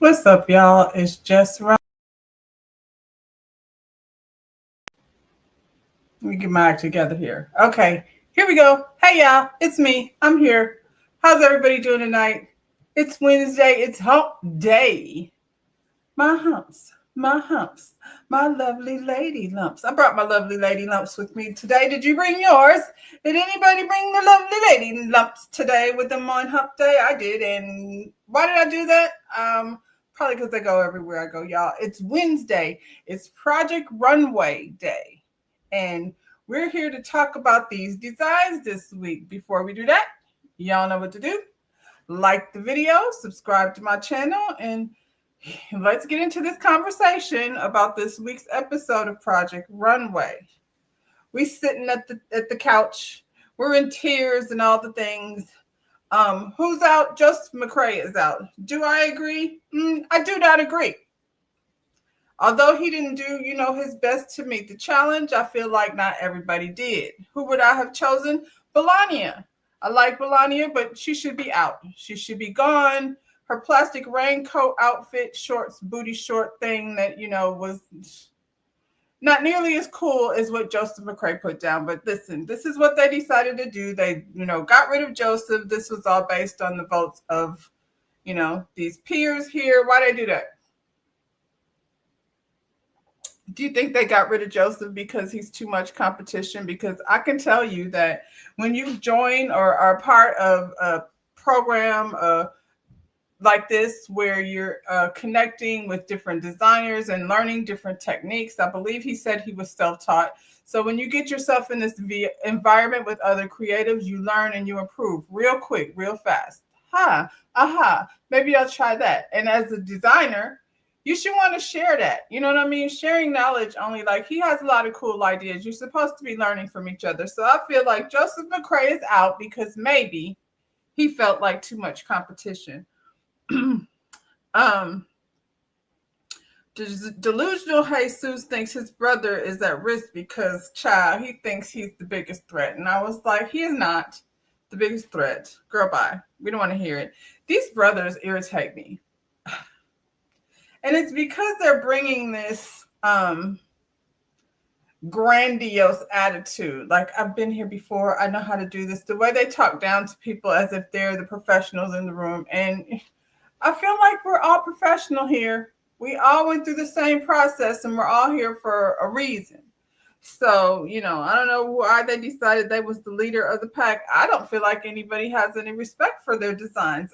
What's up, y'all? It's just right. Let me get my act together here. Okay, here we go. Hey, y'all. It's me. I'm here. How's everybody doing tonight? It's Wednesday. It's hump day. My humps. My humps. My lovely lady lumps. I brought my lovely lady lumps with me today. Did you bring yours? Did anybody bring the lovely lady lumps today with them on hump day? I did. And why did I do that? Probably because they go everywhere I go, y'all. It's Wednesday. It's Project Runway Day. And we're here to talk about these designs this week. Before we do that, y'all know what to do. Like the video, subscribe to my channel, and let's get into this conversation about this week's episode of Project Runway. We sitting at the couch. We're in tears and all the things. Who's out? Joseph McCray is out. Do I agree? I do not agree. Although he didn't do, his best to meet the challenge, I feel like not everybody did. Who would I have chosen? Melania. I like Melania, but she should be out. She should be gone. Her plastic raincoat outfit, shorts, booty short thing that, was not nearly as cool as what Joseph McCray put down. But listen, this is what they decided to do. They, got rid of Joseph. This was all based on the votes of, these peers here. Why they do that? Do you think they got rid of Joseph because he's too much competition? Because I can tell you that when you join or are part of a program like this, where you're connecting with different designers and learning different techniques, I believe he said he was self-taught. So when you get yourself in this environment with other creatives, you learn and you improve real quick, real fast. Maybe I'll try that. And as a designer, you should want to share that. You know what I mean? Sharing knowledge only, like, he has a lot of cool ideas. You're supposed to be learning from each other. So I feel like Joseph McCray is out because maybe he felt like too much competition. Delusional Jesus thinks his brother is at risk because, he thinks he's the biggest threat. And I was like, he is not the biggest threat. Girl, bye. We don't want to hear it. These brothers irritate me. And it's because they're bringing this grandiose attitude. Like, I've been here before. I know how to do this. The way they talk down to people as if they're the professionals in the room. And I feel like we're all professional here. We all went through the same process and we're all here for a reason. So, I don't know why they decided they was the leader of the pack. I don't feel like anybody has any respect for their designs.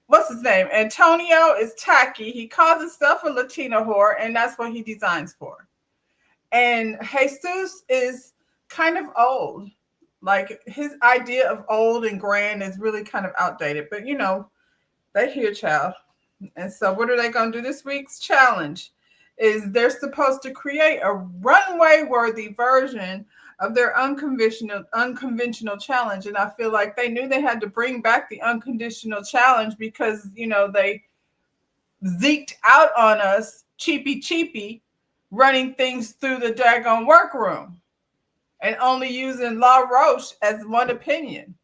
What's his name? Antonio is tacky. He calls himself a Latina whore, and that's what he designs for. And Jesus is kind of old. Like, his idea of old and grand is really kind of outdated. But, they hear, child. And so what are they going to do this week's challenge? Is they're supposed to create a runway-worthy version of their unconventional challenge. And I feel like they knew they had to bring back the unconditional challenge because, they zeked out on us cheapy running things through the daggone workroom and only using Law Roach as one opinion.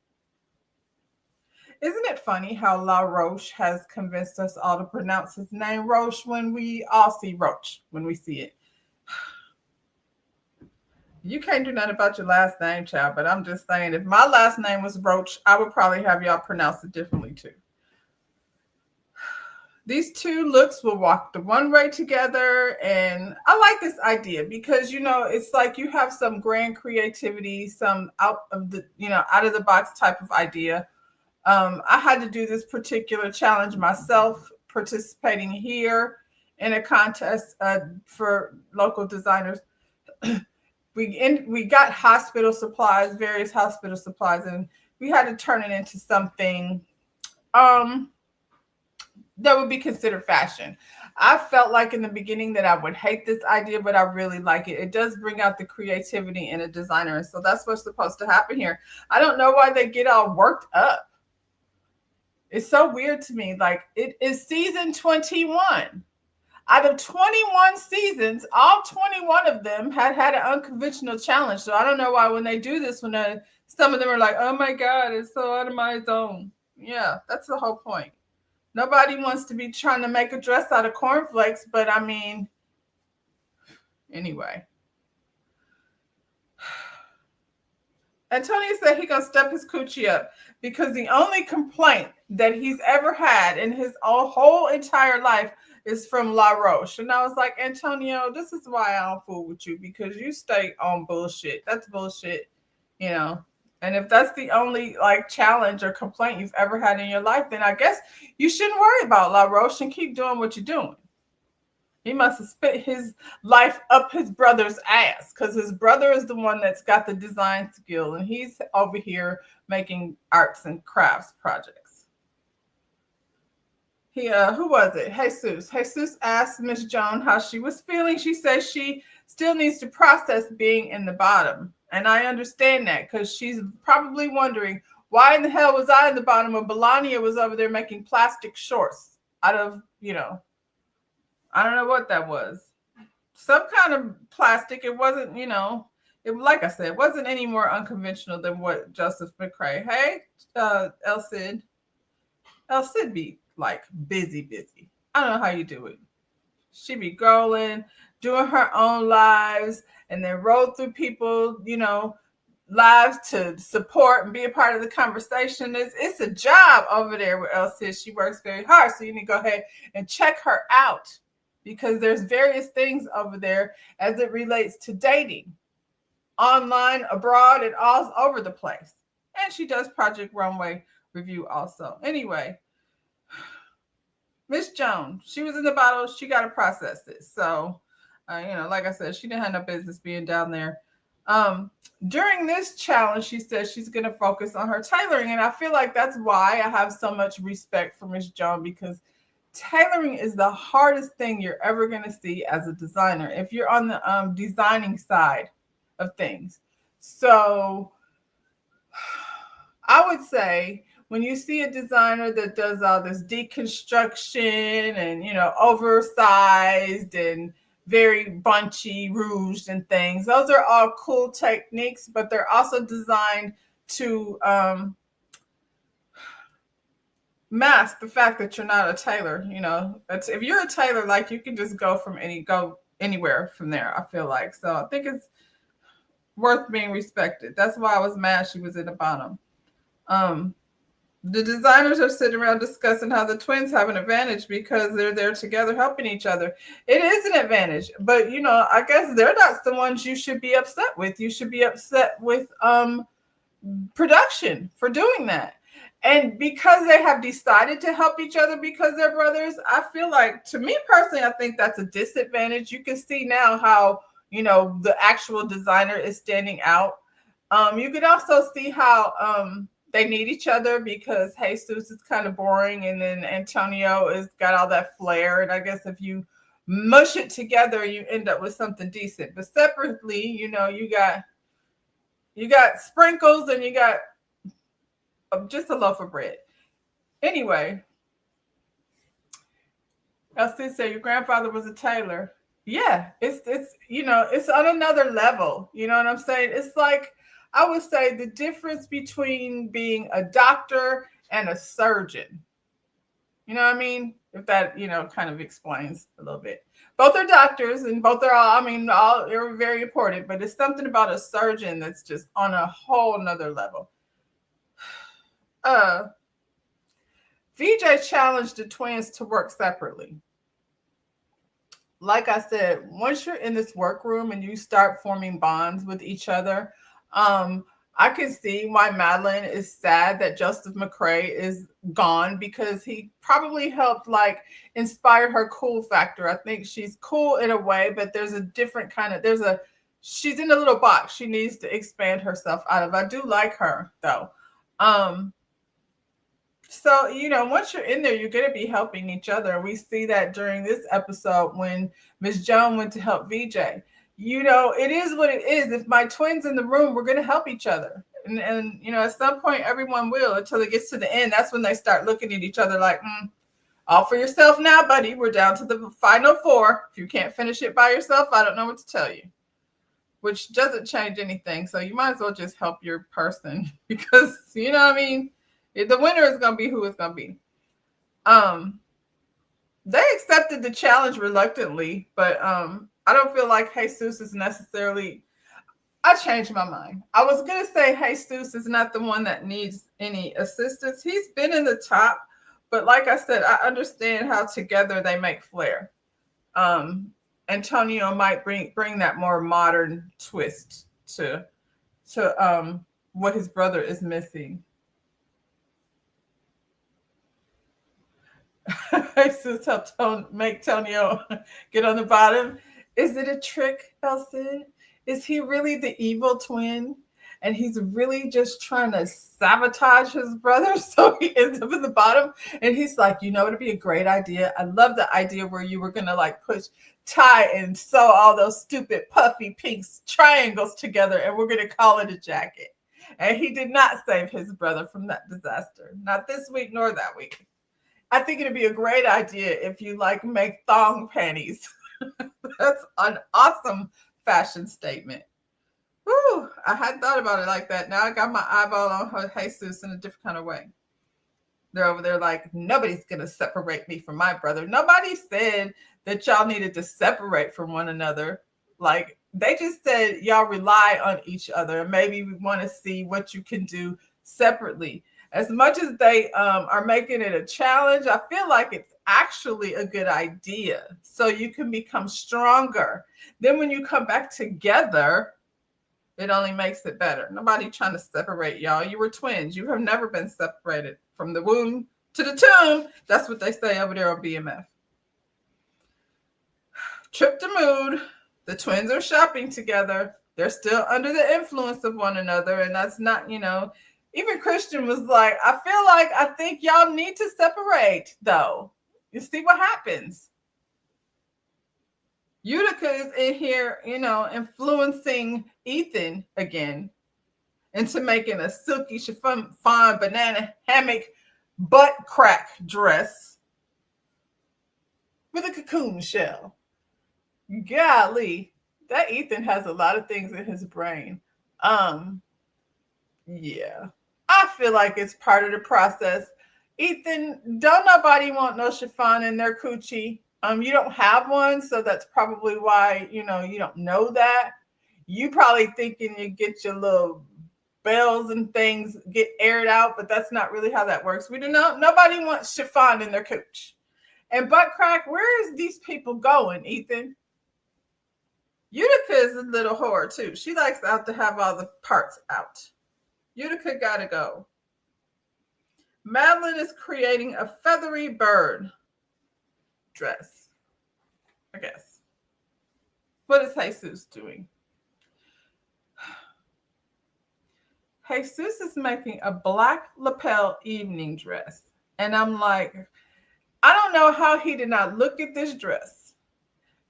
Isn't it funny how Law Roach has convinced us all to pronounce his name Roach when we all see Roach when we see it? You can't do nothing about your last name, child, but I'm just saying, if my last name was Roach, I would probably have y'all pronounce it differently too. These two looks will walk the runway together, and I like this idea because, it's like you have some grand creativity, some out of the box type of idea. I had to do this particular challenge myself, participating here in a contest for local designers. We got hospital supplies, various hospital supplies, and we had to turn it into something that would be considered fashion. I felt like in the beginning that I would hate this idea, but I really like it. It does bring out the creativity in a designer, and so that's what's supposed to happen here. I don't know why they get all worked up. It's so weird to me. Like, it is season 21. Out of 21 seasons, all 21 of them had an unconventional challenge. So I don't know why when they do this, some of them are like, oh my God, it's so out of my zone. Yeah, that's the whole point. Nobody wants to be trying to make a dress out of cornflakes, but I mean, anyway. Antonio said he gonna step his coochie up because the only complaint that he's ever had in his whole entire life is from Law Roach. And I was like, Antonio, this is why I don't fool with you, because you stay on bullshit. That's bullshit, you know. And if that's the only like challenge or complaint you've ever had in your life, then I guess you shouldn't worry about La Roche and keep doing what you're doing. He must have spit his life up his brother's ass, because his brother is the one that's got the design skill and he's over here making arts and crafts projects. Who was it? Jesus. Jesus asked Miss Joan how she was feeling. She says she still needs to process being in the bottom. And I understand that, because she's probably wondering, why in the hell was I in the bottom when Melania was over there making plastic shorts out of, I don't know what that was. Some kind of plastic. It wasn't, like I said, it wasn't any more unconventional than what Joseph McCrae. Hey, El Cid. El Cid be like busy. I don't know how you do it. She be growing, doing her own lives, and then roll through people, lives to support and be a part of the conversation. It's a job over there with El Cid. She works very hard. So you need to go ahead and check her out, because there's various things over there as it relates to dating, online, abroad, and all over the place. And she does Project Runway review also. Anyway, Miss Jones, she was in the bottle. She got to process this. So, like I said, she didn't have no business being down there. During this challenge, she says she's going to focus on her tailoring. And I feel like that's why I have so much respect for Miss Jones, because tailoring is the hardest thing you're ever going to see as a designer if you're on the designing side of things. So I would say when you see a designer that does all this deconstruction and, oversized and very bunchy, rouged and things, those are all cool techniques, but they're also designed to mask the fact that you're not a tailor. If you're a tailor, like, you can just go anywhere from there, I feel like. So I think it's worth being respected. That's why I was mad she was in the bottom. The designers are sitting around discussing how the twins have an advantage because they're there together helping each other. It is an advantage, but I guess they're not the ones you should be upset with. You should be upset with production for doing that. And because they have decided to help each other because they're brothers, I feel like, to me personally, I think that's a disadvantage. You can see now how, the actual designer is standing out. You can also see how they need each other, because Jesus is kind of boring, and then Antonio has got all that flair. And I guess if you mush it together, you end up with something decent. But separately, you got sprinkles and you got just a loaf of bread. Anyway, Elsie said your grandfather was a tailor. Yeah, it's on another level. You know what I'm saying? It's like, I would say the difference between being a doctor and a surgeon. You know what I mean? If that, kind of explains a little bit. Both are doctors and both are all are very important, but it's something about a surgeon that's just on a whole nother level. VJ challenged the twins to work separately. Like I said, once you're in this workroom and you start forming bonds with each other, I can see why Madeline is sad that Joseph McCrae is gone, because he probably helped inspire her cool factor. I think she's cool in a way, but there's a different kind of, she's in a little box she needs to expand herself out of. I do like her though. So, once you're in there, you're going to be helping each other. We see that during this episode when Miss Joan went to help VJ. It is what it is. If my twins in the room, we're going to help each other. And at some point, everyone will, until it gets to the end. That's when they start looking at each other like, all for yourself now, buddy. We're down to the final 4. If you can't finish it by yourself, I don't know what to tell you. Which doesn't change anything. So you might as well just help your person, because, the winner is going to be who it's going to be. Um, they accepted the challenge reluctantly, but I don't feel like Jesus is necessarily. I changed my mind. I was gonna say Jesus is not the one that needs any assistance. He's been in the top, but like I said, I understand how together they make flair. Um, Antonio might bring that more modern twist to what his brother is missing. Jesus helped make Tonio get on the bottom. Is it a trick, Elsie? Is he really the evil twin? And he's really just trying to sabotage his brother so he ends up in the bottom. And he's like, you know, it'd be a great idea. I love the idea where you were going to like push, tie, and sew all those stupid puffy pink triangles together. And we're going to call it a jacket. And he did not save his brother from that disaster. Not this week nor that week. I think it'd be a great idea if you like make thong panties. That's an awesome fashion statement. Whew, I hadn't thought about it like that. Now I got my eyeball on Jesus in a different kind of way. They're over there like, nobody's going to separate me from my brother. Nobody said that y'all needed to separate from one another. Like, they just said y'all rely on each other. And maybe we want to see what you can do separately. As much as they are making it a challenge, I feel like it's actually a good idea. So you can become stronger. Then when you come back together, it only makes it better. Nobody trying to separate y'all. You were twins. You have never been separated from the womb to the tomb. That's what they say over there on BMF. Trip to mood. The twins are shopping together. They're still under the influence of one another. And that's not, you know, even Christian was like, I think y'all need to separate, though. You see what happens. Utica is in here, you know, influencing Ethan again into making a silky chiffon banana hammock butt crack dress with a cocoon shell. Golly, that Ethan has a lot of things in his brain. Yeah. I feel like it's part of the process. Ethan, don't nobody want no chiffon in their coochie. You don't have one, so that's probably why, you know, you don't know that. You probably thinking you get your little bells and things get aired out, but that's not really how that works. We do not. Nobody wants chiffon in their cooch. And butt crack, where is these people going, Ethan? Utica is a little whore too. She likes out to have all the parts out. Utica gotta go. Madeline is creating a feathery bird dress, I guess. What is Jesus doing? Jesus is making a black lapel evening dress. And I'm like, I don't know how he did not look at this dress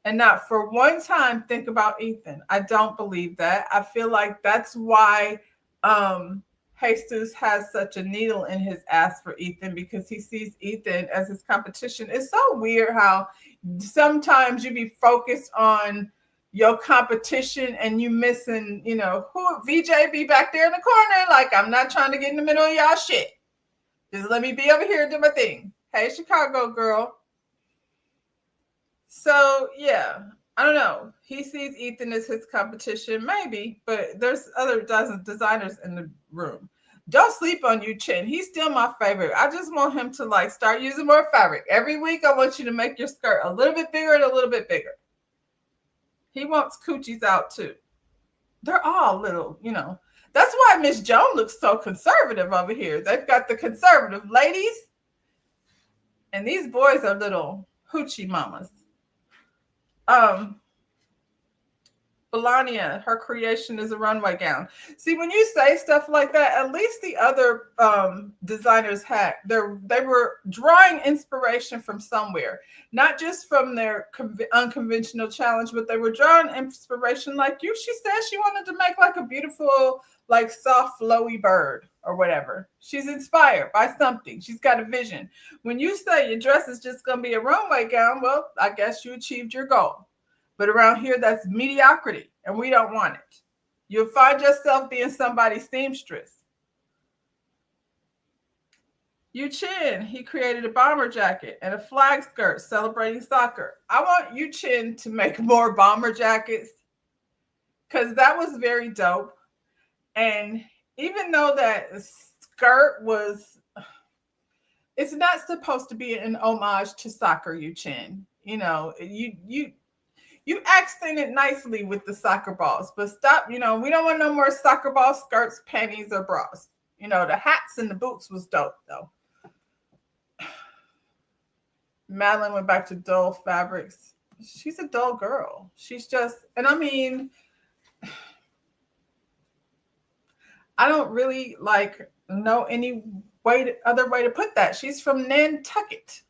and not for one time think about Ethan. I don't believe that. I feel like that's why Jesus has such a needle in his ass for Ethan, because he sees Ethan as his competition. It's so weird how sometimes you be focused on your competition and you missing, you know, who VJ be back there in the corner. Like, I'm not trying to get in the middle of y'all shit. Just let me be over here and do my thing. Hey, Chicago girl. So yeah, I don't know. He sees Ethan as his competition, maybe, but there's other designers in the room. Don't sleep on you, Chin. He's still my favorite. I just want him to like start using more fabric. Every week, I want you to make your skirt a little bit bigger and a little bit bigger. He wants coochies out too. They're all little, you know. That's why Miss Joan looks so conservative over here. They've got the conservative ladies, and these boys are little hoochie mamas. Melania, her creation is a runway gown. See, when you say stuff like that, at least the other designers they were drawing inspiration from somewhere, not just from their unconventional challenge, but they were drawing inspiration like you. She said she wanted to make like a beautiful, like soft, flowy bird or whatever. She's inspired by something. She's got a vision. When you say your dress is just going to be a runway gown, well, I guess you achieved your goal. But around here, that's mediocrity, and we don't want it. You'll find yourself being somebody's seamstress. Yu Chin, he created a bomber jacket and a flag skirt celebrating soccer. I want Yu Chin to make more bomber jackets because that was very dope. And even though that skirt was, it's not supposed to be an homage to soccer, Yu Chin. You accent it nicely with the soccer balls, but stop. We don't want no more soccer ball skirts, panties, or bras. The hats and the boots was dope though. Madeline went back to dull fabrics. She's a dull girl. She's just, and I mean, I don't really like know any other way to put that. She's from Nantucket.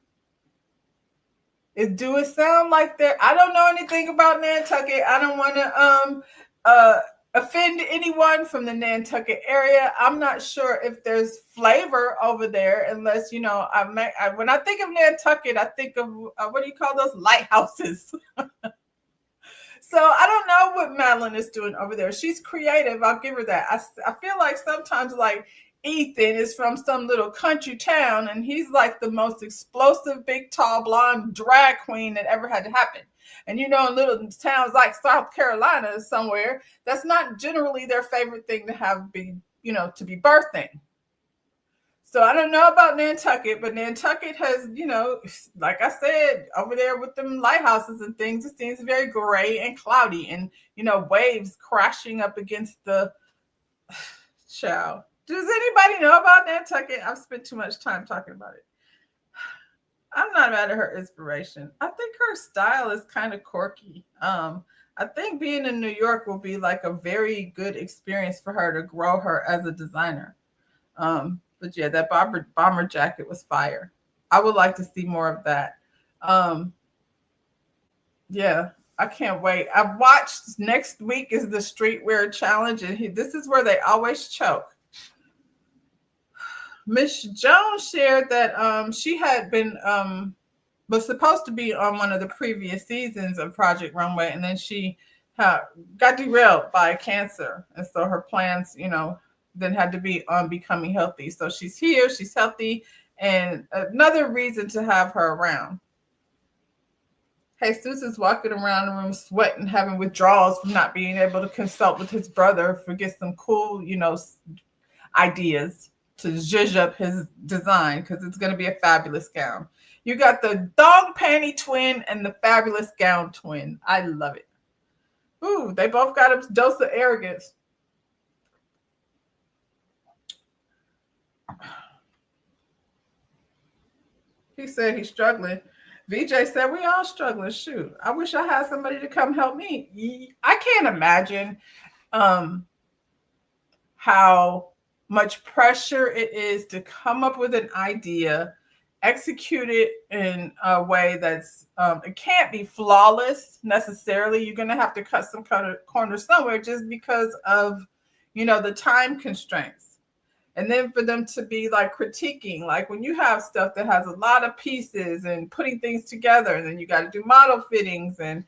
Do it sound like that? I don't know anything about Nantucket. I don't want to offend anyone from the Nantucket area. I'm not sure if there's flavor over there, unless when I think of Nantucket, I think of what do you call those lighthouses? So I don't know what Madeline is doing over there. She's creative. I'll give her that. I feel like sometimes like Ethan is from some little country town and he's like the most explosive, big, tall, blonde drag queen that ever had to happen. And in little towns like South Carolina somewhere, that's not generally their favorite thing to have to be birthing. So I don't know about Nantucket, but Nantucket has, like I said, over there with them lighthouses and things, it seems very gray and cloudy and, waves crashing up against the child. Does anybody know about Nantucket? I've spent too much time talking about it. I'm not mad at her inspiration. I think her style is kind of quirky. I think being in New York will be like a very good experience for her to grow her as a designer. But yeah, that bomber jacket was fire. I would like to see more of that. Yeah, I can't wait. I've watched, next week is the streetwear challenge, and this is where they always choke. Miss Jones shared that she had been was supposed to be on one of the previous seasons of Project Runway, and then she got derailed by cancer, and so her plans, then had to be on becoming healthy. So she's here, she's healthy, and another reason to have her around. Jesus is walking around the room sweating, having withdrawals from not being able to consult with his brother for get some cool, ideas to zhuzh up his design, because it's going to be a fabulous gown. You got the dog panty twin and the fabulous gown twin. I love it. Ooh, they both got a dose of arrogance. He said he's struggling. VJ said we all struggling. Shoot, I wish I had somebody to come help me. I can't imagine how much pressure it is to come up with an idea, execute it in a way that's it can't be flawless necessarily. You're going to have to cut some corners somewhere just because of the time constraints. And then for them to be like critiquing, like when you have stuff that has a lot of pieces and putting things together, and then you got to do model fittings, and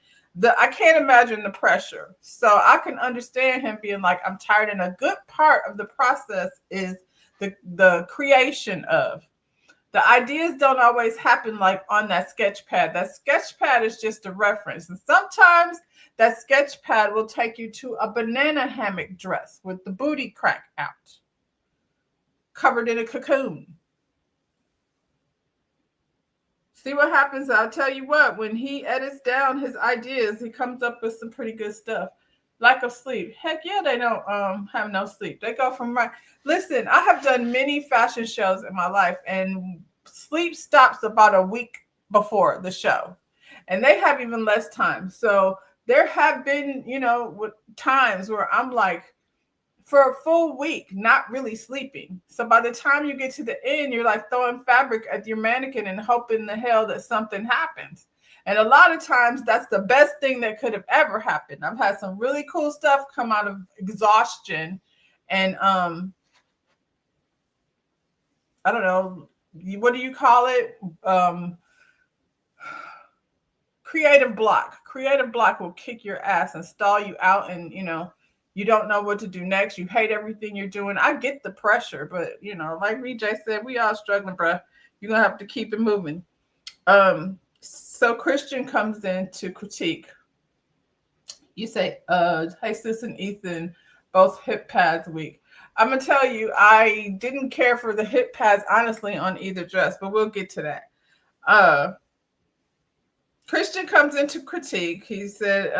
I can't imagine the pressure. So I can understand him being like, I'm tired. And a good part of the process is the creation of. The ideas don't always happen like on that sketch pad. That sketch pad is just a reference. And sometimes that sketch pad will take you to a banana hammock dress with the booty crack out, covered in a cocoon. See what happens. I'll tell you what, when he edits down his ideas, he comes up with some pretty good stuff. Lack of sleep. Heck yeah, they don't have no sleep. They go from right. Listen, I have done many fashion shows in my life, and sleep stops about a week before the show. And they have even less time. So there have been, times where I'm like, for a full week, not really sleeping. So by the time you get to the end, you're like throwing fabric at your mannequin and hoping the hell that something happens. And a lot of times that's the best thing that could have ever happened. I've had some really cool stuff come out of exhaustion and I don't know, what do you call it? Creative block. Creative block will kick your ass and stall you out, and You don't know what to do next. You hate everything you're doing. I get the pressure, but like VJ said, we all struggling, bruh. You're gonna have to keep it moving. So Christian comes in to critique. You say, hey sis and Ethan, both hip pads weak. I'm gonna tell you, I didn't care for the hip pads honestly on either dress, but we'll get to that. Christian comes into critique. He said,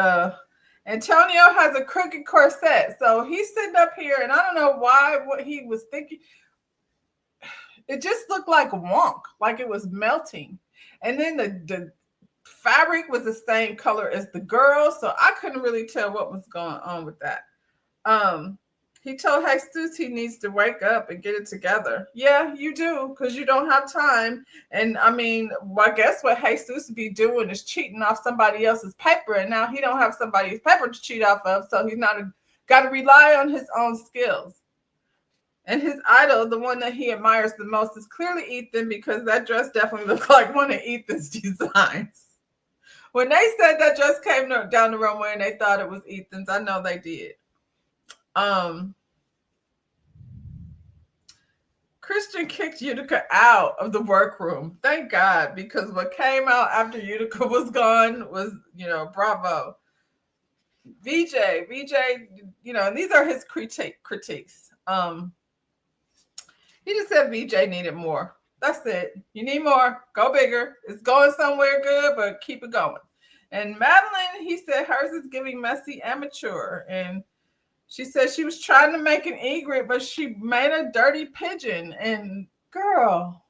Antonio has a crooked corset. So he's sitting up here, and I don't know what he was thinking. It just looked like wonk, like it was melting. And then the fabric was the same color as the girl, so I couldn't really tell what was going on with that. He told Jesus he needs to wake up and get it together. Yeah, you do, because you don't have time. And I mean, well, I guess what Jesus be doing is cheating off somebody else's paper, and now he don't have somebody's paper to cheat off of, so he's not got to rely on his own skills. And his idol, the one that he admires the most, is clearly Ethan, because that dress definitely looked like one of Ethan's designs. When they said that dress came down the runway and they thought it was Ethan's, I know they did. Christian kicked Utica out of the workroom. Thank God, because what came out after Utica was gone was, bravo. VJ, and these are his critiques. He just said VJ needed more. That's it. You need more. Go bigger. It's going somewhere good, but keep it going. And Madeline, he said hers is giving messy amateur. And she said she was trying to make an egret, but she made a dirty pigeon. And girl,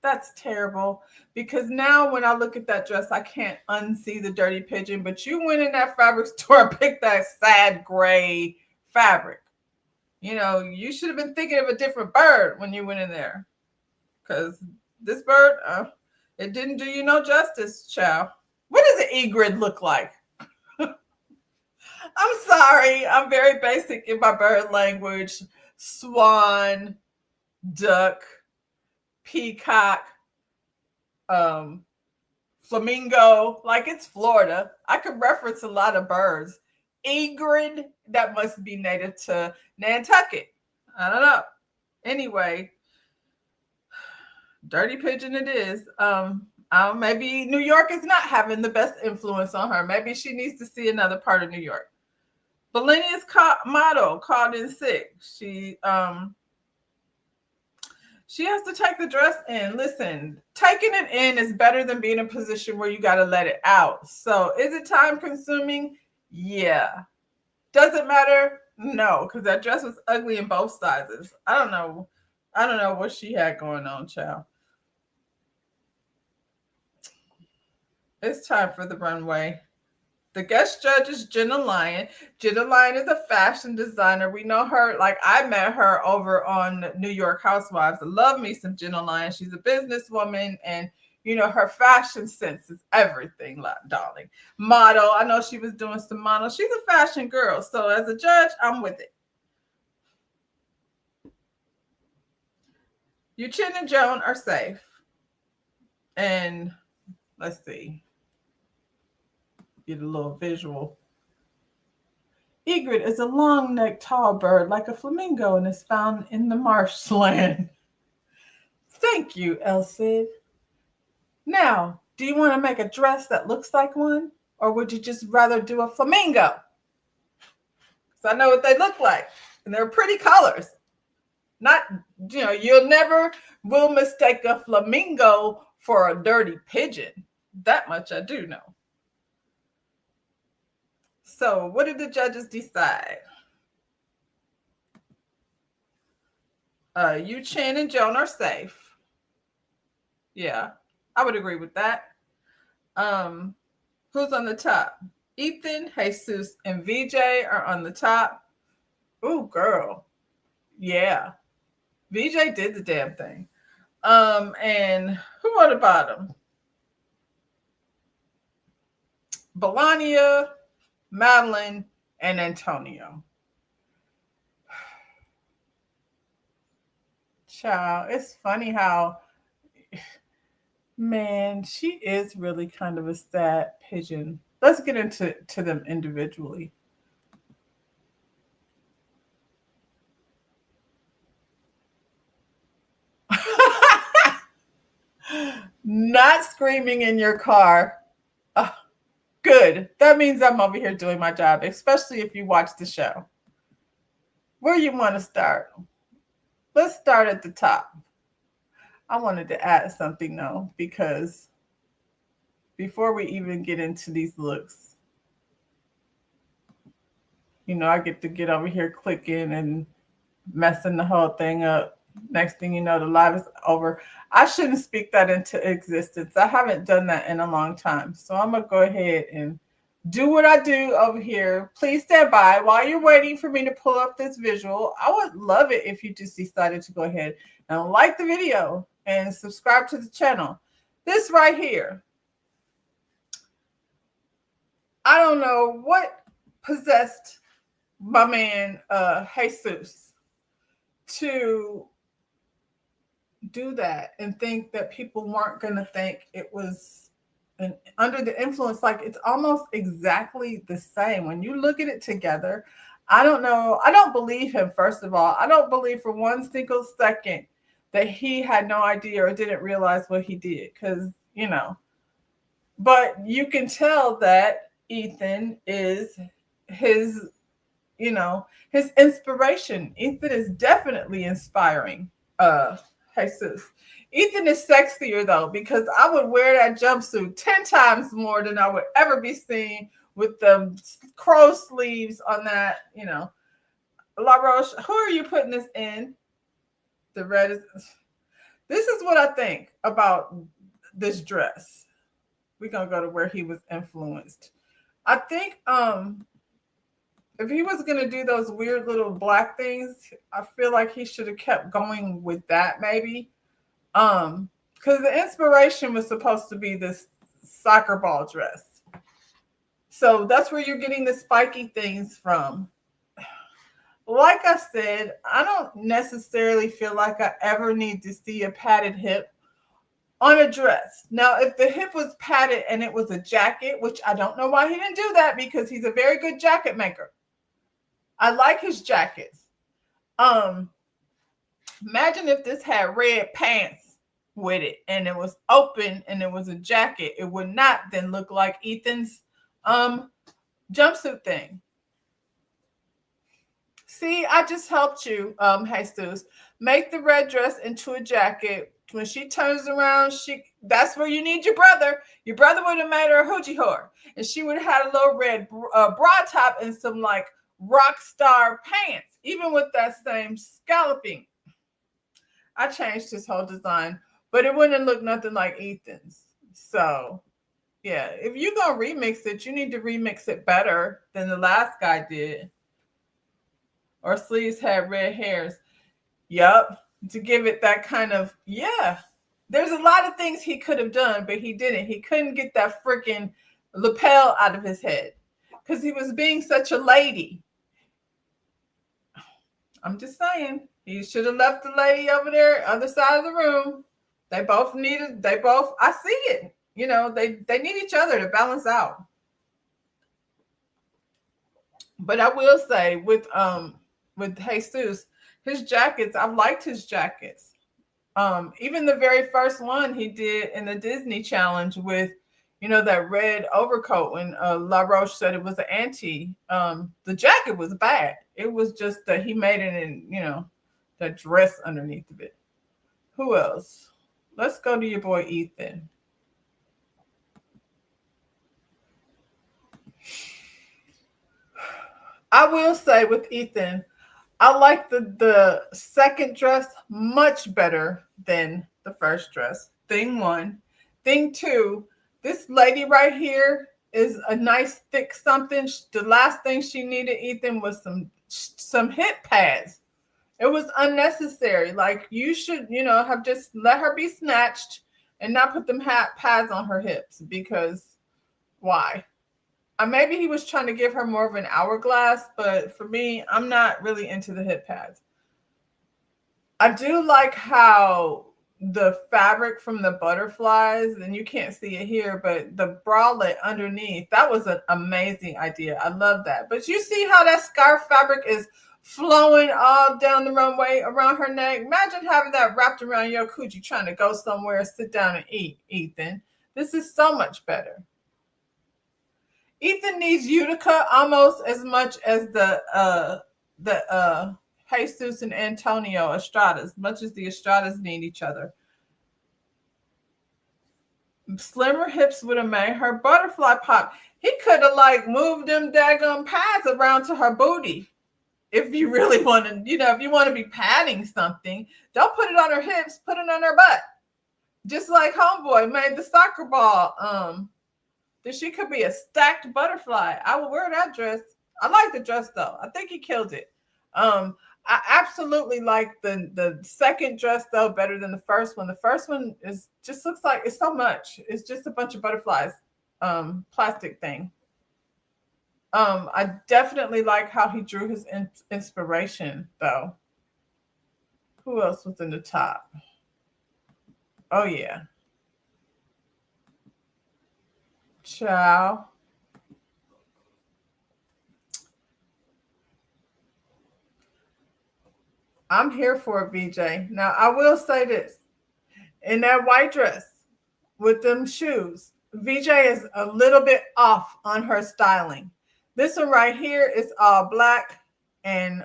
that's terrible. Because now when I look at that dress, I can't unsee the dirty pigeon. But you went in that fabric store and picked that sad gray fabric. You should have been thinking of a different bird when you went in there. Because this bird, it didn't do you no justice, child. What does an egret look like? I'm sorry. I'm very basic in my bird language. Swan, duck, peacock, flamingo. Like it's Florida. I could reference a lot of birds. Egret, that must be native to Nantucket. I don't know. Anyway, dirty pigeon it is. Maybe New York is not having the best influence on her. Maybe she needs to see another part of New York. Belenia's model called in sick. She has to take the dress in. Listen, taking it in is better than being in a position where you got to let it out. So is it time consuming? Yeah. Does it matter? No, because that dress was ugly in both sizes. I don't know what she had going on, child. It's time for the runway. The guest judge is Jenna Lyon. Jenna Lyon is a fashion designer. We know her, like I met her over on New York Housewives. I love me some Jenna Lyon. She's a businesswoman, and her fashion sense is everything, darling. Model. I know she was doing some model. She's a fashion girl. So as a judge, I'm with it. Yuchin and Joan are safe. And let's see. Get a little visual. Egret is a long-necked tall bird like a flamingo and is found in the marshland. Thank you, Elsie. Now, do you want to make a dress that looks like one? Or would you just rather do a flamingo? Because I know what they look like. And they're pretty colors. Not, you'll never will mistake a flamingo for a dirty pigeon. That much I do know. So what did the judges decide? Yuchin and Joan are safe. Yeah, I would agree with that. Who's on the top? Ethan, Jesus, and VJ are on the top. Ooh, girl. Yeah. VJ did the damn thing. And who on the bottom? Belania, Madeline, and Antonio. Child, it's funny how, man, she is really kind of a sad pigeon. Let's get into them individually. not screaming in your car. Oh, good. That means I'm over here doing my job, especially if you watch the show. Where you want to start? Let's start at the top. I wanted to add something though, because before we even get into these looks, I get to get over here clicking and messing the whole thing up. Next thing you know, the live is over. I shouldn't speak that into existence. I haven't done that in a long time. So I'm going to go ahead and do what I do over here. Please stand by while you're waiting for me to pull up this visual. I would love it if you just decided to go ahead and like the video and subscribe to the channel. This right here, I don't know what possessed my man Jesus to do that and think that people weren't going to think it was under the influence. Like, it's almost exactly the same when you look at it together. I don't know. I don't believe him. First of all, I don't believe for one single second that he had no idea or didn't realize what he did, because but you can tell that Ethan is his his inspiration. Ethan is definitely inspiring Jesus. Ethan is sexier though, because I would wear that jumpsuit 10 times more than I would ever be seen with the crow sleeves on that, Law Roach, who are you putting this in? The red is... This is what I think about this dress. We're going to go to where he was influenced. I think if he was going to do those weird little black things, I feel like he should have kept going with that maybe. Because the inspiration was supposed to be this soccer ball dress. So that's where you're getting the spiky things from. Like I said, I don't necessarily feel like I ever need to see a padded hip on a dress. Now, if the hip was padded and it was a jacket, which I don't know why he didn't do that, because he's a very good jacket maker. I like his jackets. Imagine if this had red pants with it and it was open and it was a jacket. It would not then look like Ethan's jumpsuit thing. See, I just helped you, Jesus. Make the red dress into a jacket. When she turns around, that's where you need your brother. Your brother would have made her a hoochie whore. And she would have had a little red bra top and some like rock star pants, even with that same scalloping. I changed his whole design, but it wouldn't look nothing like Ethan's. So, yeah, if you're going to remix it, you need to remix it better than the last guy did. Or sleeves had red hairs. Yup. To give it that kind of, yeah. There's a lot of things he could have done, but he didn't. He couldn't get that freaking lapel out of his head because he was being such a lady. I'm just saying. He should have left the lady over there, other side of the room. I see it. They need each other to balance out. But I will say with Jesus, his jackets, I've liked his jackets. Even the very first one he did in the Disney challenge with, that red overcoat when La Roche said it was an anti. The jacket was bad. It was just that he made it in, that dress underneath of it. Who else? Let's go to your boy Ethan. I will say with Ethan, I like the second dress much better than the first dress. Thing one. Thing two, this lady right here is a nice thick something. The last thing she needed, Ethan, was some hip pads. It was unnecessary. Like, you should, have just let her be snatched and not put them pads on her hips, because why? Maybe he was trying to give her more of an hourglass, but for me, I'm not really into the hip pads. I do like how the fabric from the butterflies, and you can't see it here, but the bralette underneath, that was an amazing idea. I love that. But you see how that scarf fabric is flowing all down the runway around her neck. Imagine having that wrapped around your coochie trying to go somewhere, sit down and eat, Ethan. This is so much better. Ethan needs Utica almost as much as the Jesus and Antonio Estrada, as much as the Estradas need each other. Slimmer hips would have made her butterfly pop. He could have like moved them daggum pads around to her booty. If you really want to, if you want to be padding something, don't put it on her hips, put it on her butt. Just like Homeboy made the soccer ball. That she could be a stacked butterfly. I will wear that dress. I like the dress though. I think he killed it. I absolutely like the second dress though better than the first one. The first one just looks like it's so much. It's just a bunch of butterflies, plastic thing. I definitely like how he drew his inspiration though. Who else was in the top? Oh yeah. Ciao. I'm here for it, VJ. Now, I will say this. In that white dress with them shoes, VJ is a little bit off on her styling. This one right here is all black and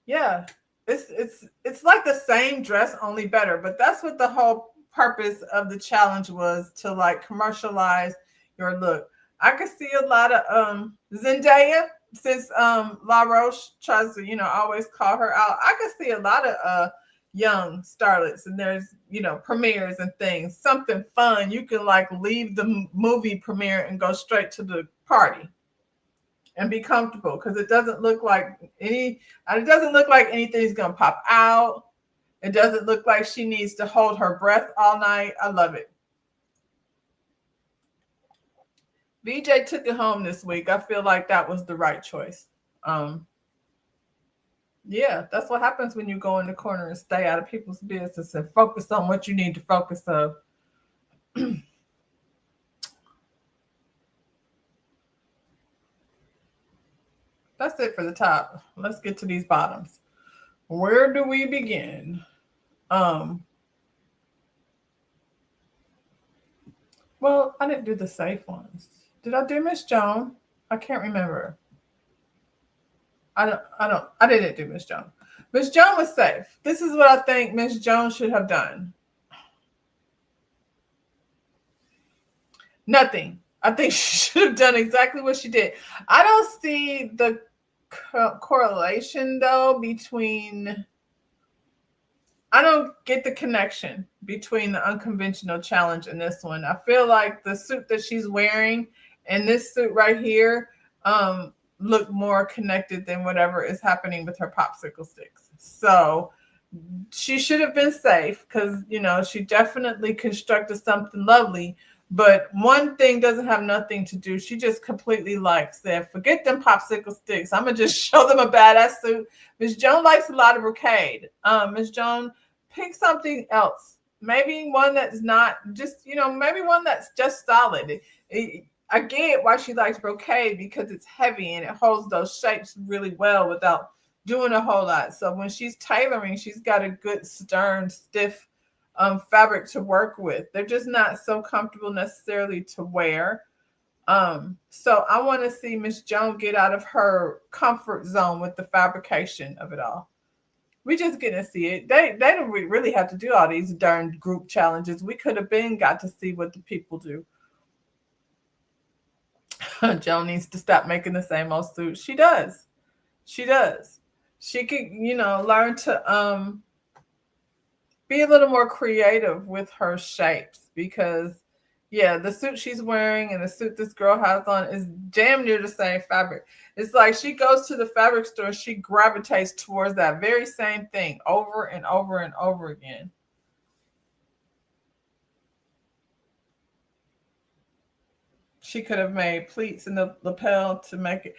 yeah, it's like the same dress, only better. But that's what the whole purpose of the challenge was, to like commercialize your look. I could see a lot of Zendaya, since La Roche tries to, always call her out. I could see a lot of young starlets, and there's, premieres and things, something fun. You can like leave the movie premiere and go straight to the party and be comfortable, because it doesn't look like anything's gonna pop out. It doesn't look like she needs to hold her breath all night. I love it. VJ took it home this week. I feel like that was the right choice. Yeah, that's what happens when you go in the corner and stay out of people's business and focus on what you need to focus on. That's it for the top. Let's get to these bottoms. Where do we begin? Well, I didn't do the safe ones. Did I do Miss Joan? I can't remember. I didn't do Miss Joan. Miss Joan was safe. This is what I think Miss Joan should have done. Nothing. I think she should have done exactly what she did. I don't see the correlation though between, I don't get the connection between the unconventional challenge and this one. I feel like the suit that she's wearing and this suit right here look more connected than whatever is happening with her popsicle sticks. So she should have been safe, because she definitely constructed something lovely. But one thing doesn't have nothing to do. She just completely said, forget them popsicle sticks. I'm going to just show them a badass suit. Miss Joan likes a lot of brocade. Miss Joan, pick something else. Maybe one that's not just, maybe one that's just solid. I get why she likes brocade, because it's heavy and it holds those shapes really well without doing a whole lot. So when she's tailoring, she's got a good, stern, stiff fabric to work with. They're just not so comfortable necessarily to wear. So I want to see Miss Joan get out of her comfort zone with the fabrication of it all. We just get to see it. They don't really have to do all these darn group challenges. We could have got to see what the people do. Joan needs to stop making the same old suit. She does. She could, learn to be a little more creative with her shapes, because the suit she's wearing and the suit this girl has on is damn near the same fabric. It's like she goes to the fabric store, she gravitates towards that very same thing over and over and over again. She could have made pleats in the lapel to make it.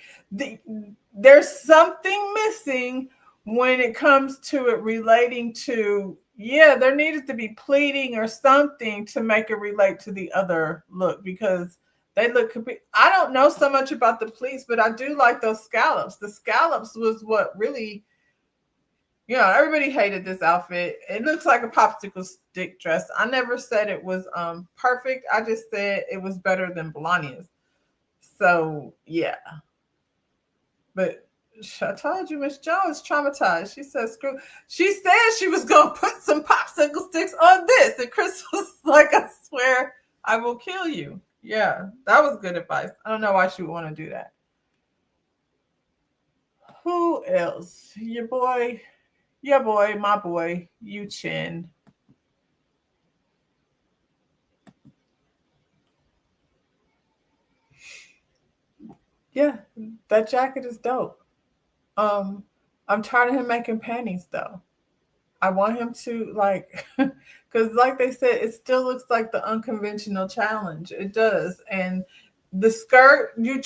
There's something missing when it comes to it relating to, there needed to be pleating or something to make it relate to the other look, because They look I don't know so much about the pleats, but I do like those scallops. The scallops was what really, everybody hated this outfit. It looks like a popsicle stick dress. I never said it was perfect. I just said it was better than Melania's. So yeah. But I told you, Miss Jones traumatized. She said, "Screw." She said she was gonna put some popsicle sticks on this, and Chris was like, "I swear, I will kill you." Yeah, that was good advice. I don't know why she would want to do that. Who else? Your boy, my boy, Yu Chin. Yeah, that jacket is dope. Um, I'm tired of him making panties though. I want him to like, because like they said, it still looks like the unconventional challenge. It does, and the skirt, you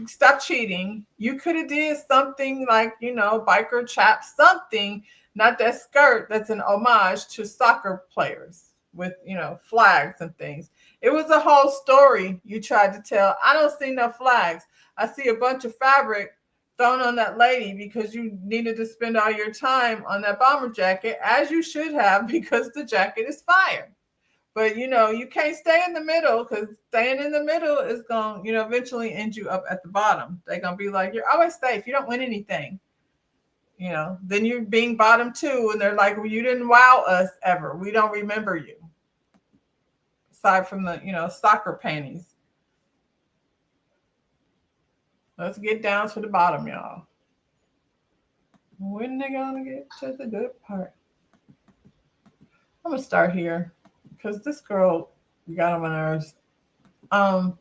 stop cheating. You could have did something like biker chap something, not that skirt that's an homage to soccer players with flags and things. It was a whole story you tried to tell. I don't see no flags. I see a bunch of fabric thrown on that lady because you needed to spend all your time on that bomber jacket, as you should have, because the jacket is fire. But you can't stay in the middle, because staying in the middle is going to eventually end you up at the bottom. They're going to be like, you're always safe, you don't win anything. Then you're being bottom too, and they're like, well, you didn't wow us ever, we don't remember you, aside from the soccer panties. Let's get down to the bottom, y'all. When they gonna get to the good part? I'm gonna start here because this girl got on my nerves. Um,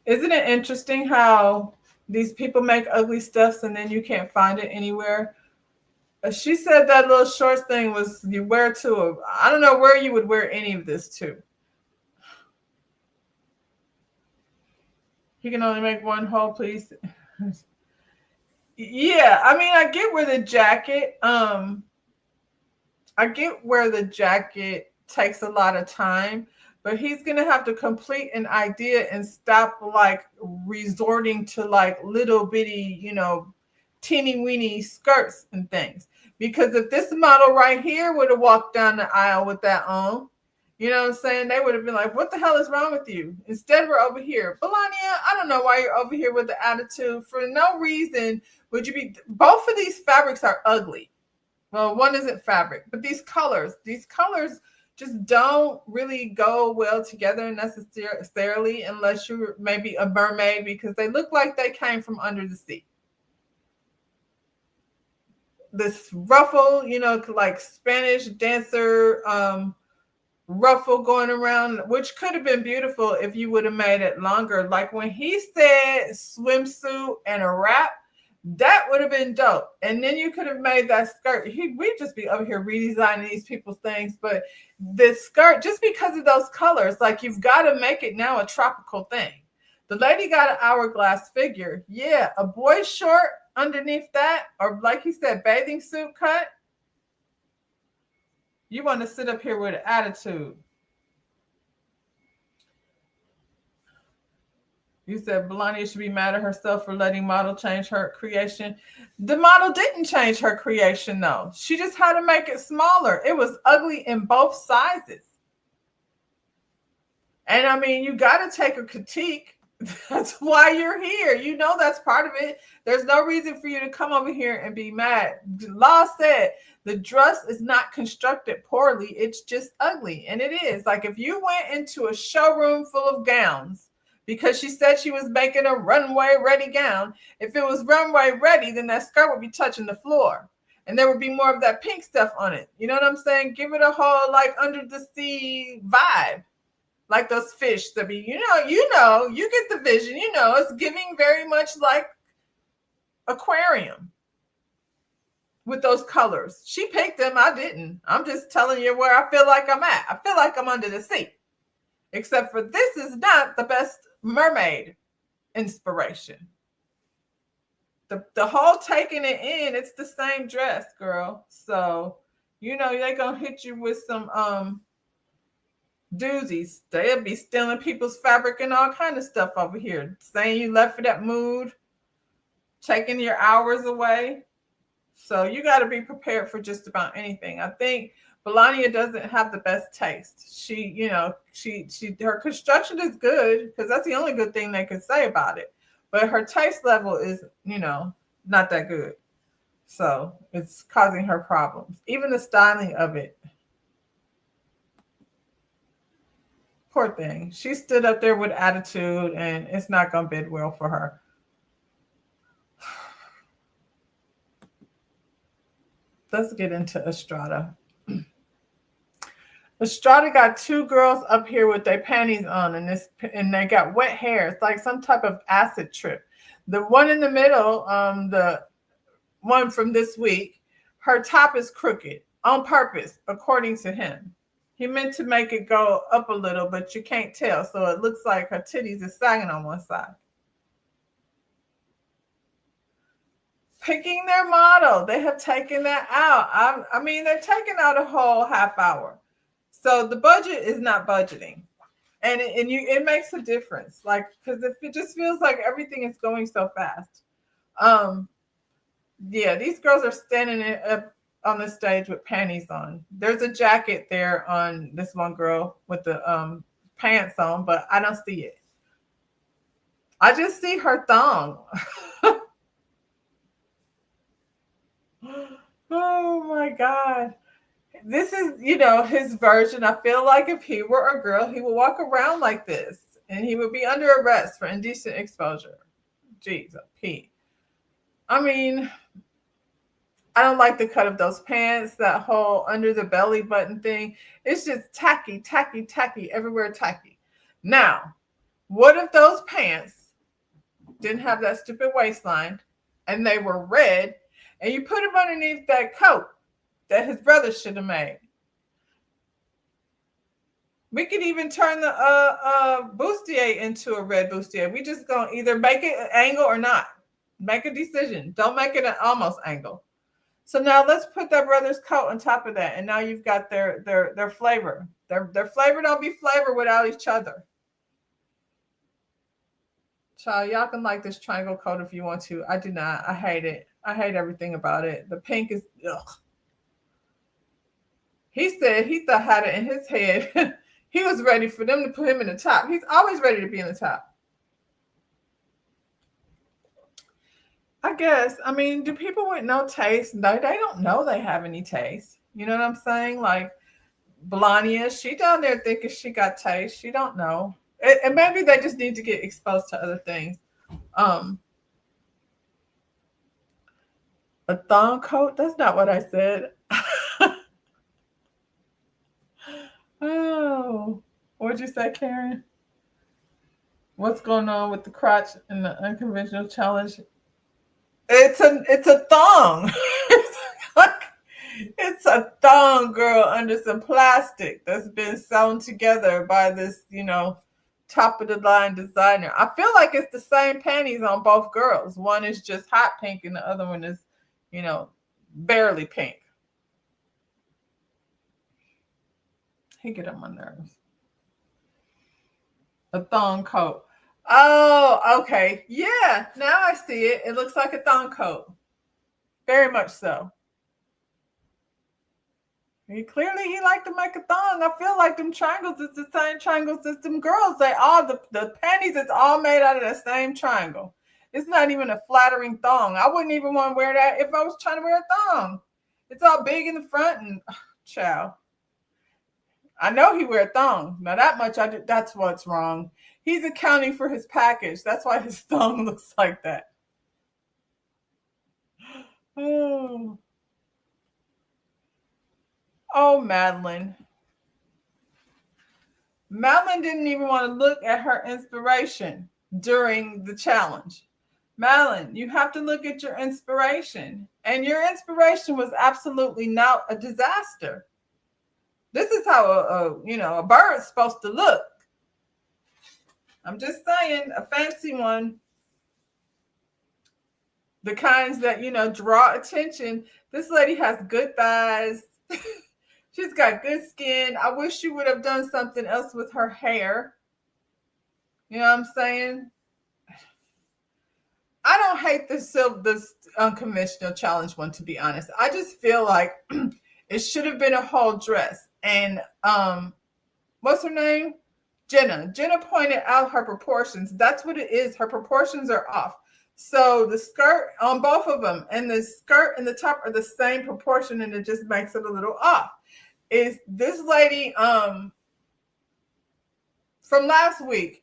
isn't it interesting how these people make ugly stuffs and then you can't find it anywhere? She said that little shorts thing was you wear to I don't know where you would wear any of this to. You can only make one hole, please. Yeah, I mean, I get where the jacket. I get where the jacket takes a lot of time, but he's gonna have to complete an idea and stop like resorting to like little bitty, teeny weeny skirts and things. Because if this model right here would have walked down the aisle with that on, you know what I'm saying? They would have been like, what the hell is wrong with you? Instead, we're over here. Melania, I don't know why you're over here with the attitude. For no reason would you be. Both of these fabrics are ugly. Well, one isn't fabric, but these colors just don't really go well together necessarily unless you're maybe a mermaid, because they look like they came from under the sea. This ruffle, like Spanish dancer ruffle going around, which could have been beautiful if you would have made it longer. Like when he said swimsuit and a wrap, that would have been dope. And then you could have made that skirt. We'd just be over here redesigning these people's things. But this skirt, just because of those colors, like you've got to make it now a tropical thing. The lady got an hourglass figure. Yeah, a boy short underneath that, or like he said, bathing suit cut. You want to sit up here with an attitude. You said Melania should be mad at herself for letting model change her creation. The model didn't change her creation, though. She just had to make it smaller. It was ugly in both sizes. And I mean, you got to take a critique. That's why you're here. That's part of it. There's no reason for you to come over here and be mad. Law said the dress is not constructed poorly. It's just ugly. And it is. Like if you went into a showroom full of gowns, because she said she was making a runway ready gown. If it was runway ready, then that skirt would be touching the floor. And there would be more of that pink stuff on it. You know what I'm saying? Give it a whole like under the sea vibe. Like those fish that be, you get the vision, it's giving very much like aquarium with those colors. She picked them, I didn't. I'm just telling you where I feel like I'm at. I feel like I'm under the sea. Except for this is not the best mermaid inspiration. The whole taking it in, it's the same dress, girl. So, they're gonna hit you with some doozies. They'll be stealing people's fabric and all kind of stuff over here, saying you left for that mood, taking your hours away. So you got to be prepared for just about anything. I think Melania doesn't have the best taste. She her construction is good because that's the only good thing they can say about it. But her taste level is, not that good. So it's causing her problems. Even the styling of it. Poor thing. She stood up there with attitude and it's not going to bid well for her. Let's get into Estrada. Estrada got two girls up here with their panties on, and they got wet hair. It's like some type of acid trip. The one in the middle, the one from this week, her top is crooked on purpose, according to him. He meant to make it go up a little, but you can't tell, so it looks like her titties is sagging on one side. Picking their model, they have taken that out. I mean, they're taking out a whole half hour. So the budget is not budgeting, and it makes a difference. Like, because if it just feels like everything is going so fast. Yeah, these girls are standing up on the stage with panties on. There's a jacket there on this one girl with the pants on, but I don't see it. I just see her thong. Oh my God. This is, his version. I feel like if he were a girl, he would walk around like this and he would be under arrest for indecent exposure. Jeez, Pete. I mean, I don't like the cut of those pants, that whole under the belly button thing. It's just tacky, everywhere tacky. Now, what if those pants didn't have that stupid waistline and they were red and you put them underneath that coat that his brother should have made? We could even turn the bustier into a red bustier. We just gonna either make it an angle or not. Make a decision. Don't make it an almost angle. So now let's put that brother's coat on top of that, and now you've got their flavor. Their flavor don't be flavor without each other. Child, y'all can like this triangle coat if you want to. I do not. I hate it. I hate everything about it. The pink is ugh. He said he thought had it in his head. He was ready for them to put him in the top. He's always ready to be in the top. I guess. I mean, do people with no taste? No, they don't know they have any taste. You know what I'm saying? Like Blania, she down there thinking she got taste. She don't know. And maybe they just need to get exposed to other things. A thong coat? That's not what I said. Oh, what'd you say, Karen? What's going on with the crotch and the unconventional challenge? It's a thong. It's a thong, girl, under some plastic that's been sewn together by this, top of the line designer. I feel like it's the same panties on both girls. One is just hot pink and the other one is, barely pink. He get on my nerves. A thong coat. Oh, okay. Yeah, now I see it. It looks like a thong coat. Very much so. Clearly, he liked to make a thong. I feel like them triangles is the same triangles as them girls. They all the panties is all made out of the same triangle. It's not even a flattering thong. I wouldn't even want to wear that if I was trying to wear a thong. It's all big in the front and child. I know he wear a thong. Now that much that's what's wrong. He's accounting for his package. That's why his thong looks like that. Oh, Madeline. Madeline didn't even want to look at her inspiration during the challenge. Madeline, you have to look at your inspiration. And your inspiration was absolutely not a disaster. This is how a bird's supposed to look. I'm just saying, a fancy one. The kinds that, draw attention. This lady has good thighs. She's got good skin. I wish she would have done something else with her hair. You know what I'm saying? I don't hate this unconventional challenge one, to be honest. I just feel like it should have been a whole dress. And what's her name? Jenna. Jenna pointed out her proportions. That's what it is. Her proportions are off. So the skirt on both of them and the skirt and the top are the same proportion, and it just makes it a little off. Is this lady from last week?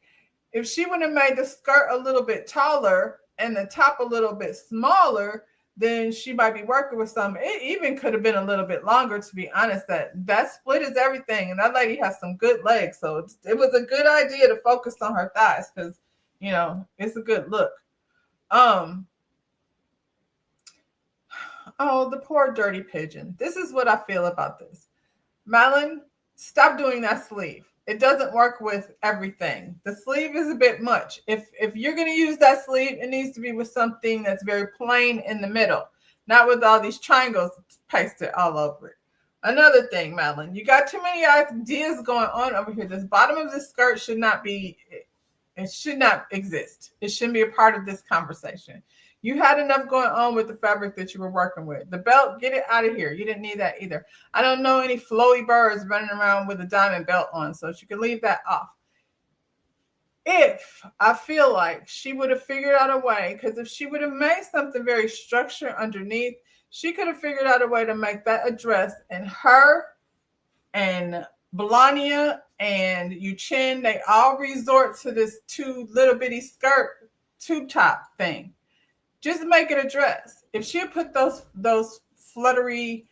If she would have made the skirt a little bit taller and the top a little bit smaller, then she might be working with something. It even could have been a little bit longer, to be honest. That split is everything, and that lady has some good legs, so it was a good idea to focus on her thighs because it's a good look. Oh, the poor dirty pigeon. This is what I feel about this. Malin, stop doing that sleeve. It doesn't work with everything. The sleeve is a bit much. If you're going to use that sleeve, it needs to be with something that's very plain in the middle, not with all these triangles pasted all over it. Another thing, Madeline, you got too many ideas going on over here. This bottom of this skirt should not be, it should not exist. It shouldn't be a part of this conversation. You had enough going on with the fabric that you were working with. The belt, get it out of here. You didn't need that either. I don't know any flowy birds running around with a diamond belt on, so you can leave that off. If I feel like she would have figured out a way, because if she would have made something very structured underneath, she could have figured out a way to make that a dress. And her and Melania and Yuchin, they all resort to this two little bitty skirt tube top thing. Just make it a dress. If she had put those fluttery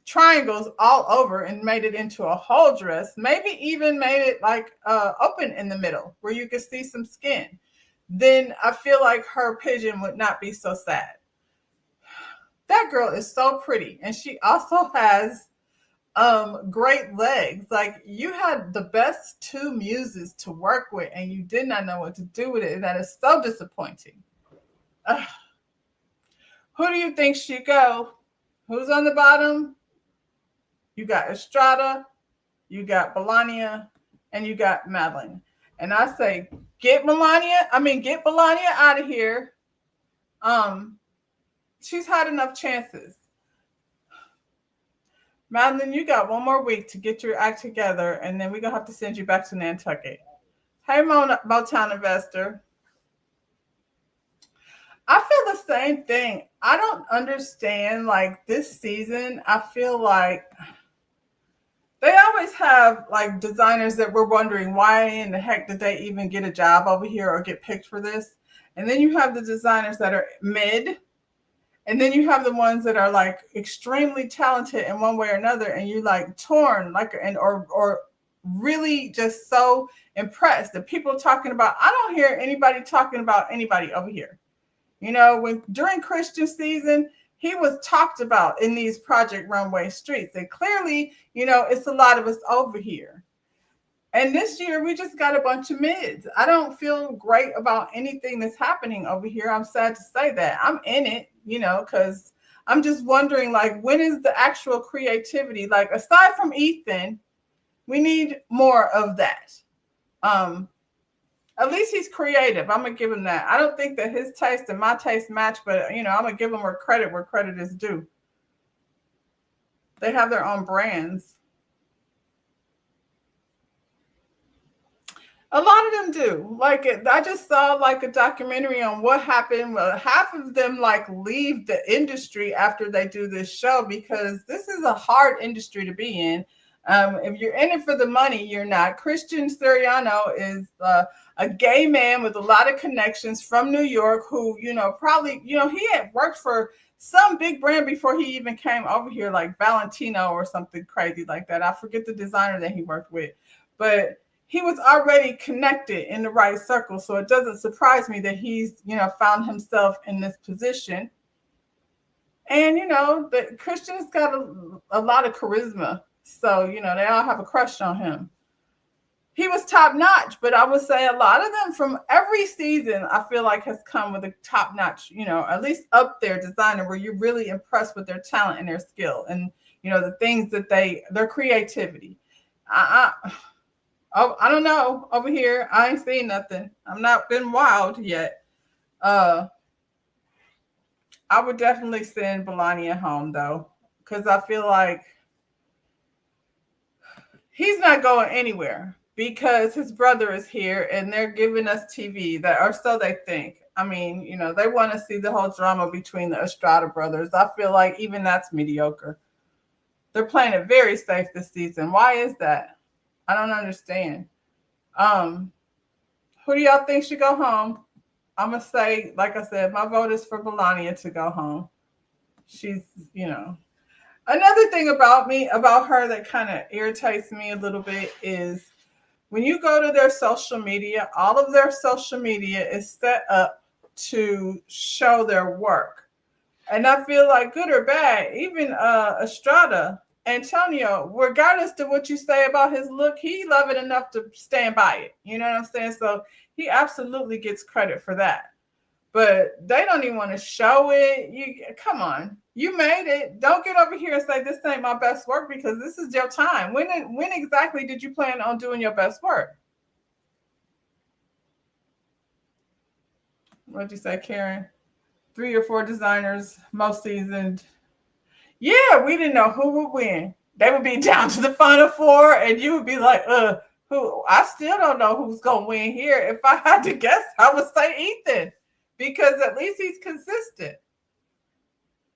triangles all over and made it into a whole dress, maybe even made it like open in the middle where you could see some skin, then I feel like her pigeon would not be so sad. That girl is so pretty, and she also has great legs. Like, you had the best two muses to work with, and you did not know what to do with it. That is so disappointing. Who do you think should go? Who's on the bottom? You got Estrada, you got Melania, and you got Madeline. And I say, get Melania out of here. She's had enough chances. Madeline, you got one more week to get your act together, and then we're going to have to send you back to Nantucket. Hey, Motown investor. I feel the same thing. I don't understand, like, this season, I feel like they always have, like, designers that we're wondering why in the heck did they even get a job over here or get picked for this? And then you have the designers that are mid, and then you have the ones that are, like, extremely talented in one way or another, and you like torn, like, or really just so impressed that people talking about. I don't hear anybody talking about anybody over here. When during Christian season, he was talked about in these Project Runway streets. And clearly, it's a lot of us over here. And this year, we just got a bunch of mids. I don't feel great about anything that's happening over here. I'm sad to say that. I'm in it, because I'm just wondering, like, when is the actual creativity? Like, aside from Ethan, we need more of that. At least he's creative. I'm going to give him that. I don't think that his taste and my taste match, but, I'm going to give him where credit is due. They have their own brands. A lot of them do. Like, I just saw, like, a documentary on what happened. Well, half of them, like, leave the industry after they do this show because this is a hard industry to be in. If you're in it for the money, you're not. Christian Siriano is a gay man with a lot of connections from New York who, probably, he had worked for some big brand before he even came over here, like Valentino or something crazy like that. I forget the designer that he worked with, but he was already connected in the right circle. So it doesn't surprise me that he's, found himself in this position. And, the Christian's got a lot of charisma. So, they all have a crush on him. He was top notch, but I would say a lot of them from every season, I feel like has come with a top notch, at least up there designer where you're really impressed with their talent and their skill. And, the things that their creativity. I, I don't know over here. I ain't seen nothing. I'm not been wild yet. Uh, I would definitely send Melania home though, because I feel like he's not going anywhere because his brother is here and they're giving us TV that, or so they think. I mean, they want to see the whole drama between the Estrada brothers. I feel like even that's mediocre. They're playing it very safe this season. Why is that? I don't understand. Um, who do y'all think should go home? I'm gonna say, like I said, my vote is for Melania to go home. She's, another thing about her that kind of irritates me a little bit is when you go to their social media, all of their social media is set up to show their work. And I feel like good or bad, even Estrada, Antonio, regardless to what you say about his look, he love it enough to stand by it. You know what I'm saying? So he absolutely gets credit for that. But they don't even want to show it. You come on, you made it. Don't get over here and say this ain't my best work because this is your time. When exactly did you plan on doing your best work? What'd you say, Karen? 3 or 4 designers, most seasoned. Yeah, we didn't know who would win. They would be down to the final 4, and you would be like, who? I still don't know who's gonna win here. If I had to guess, I would say Ethan, because at least he's consistent.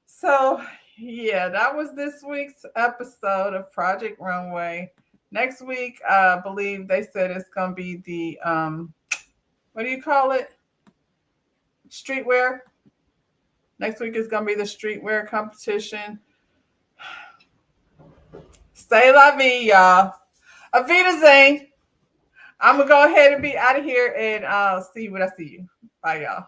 So yeah, that was this week's episode of Project Runway. Next week, I believe they said it's gonna be the what do you call it? Streetwear. Next week is gonna be the streetwear competition. Say la vie, y'all. Auf Wiedersehen. I'm gonna go ahead and be out of here and see you when I see you. Bye, y'all.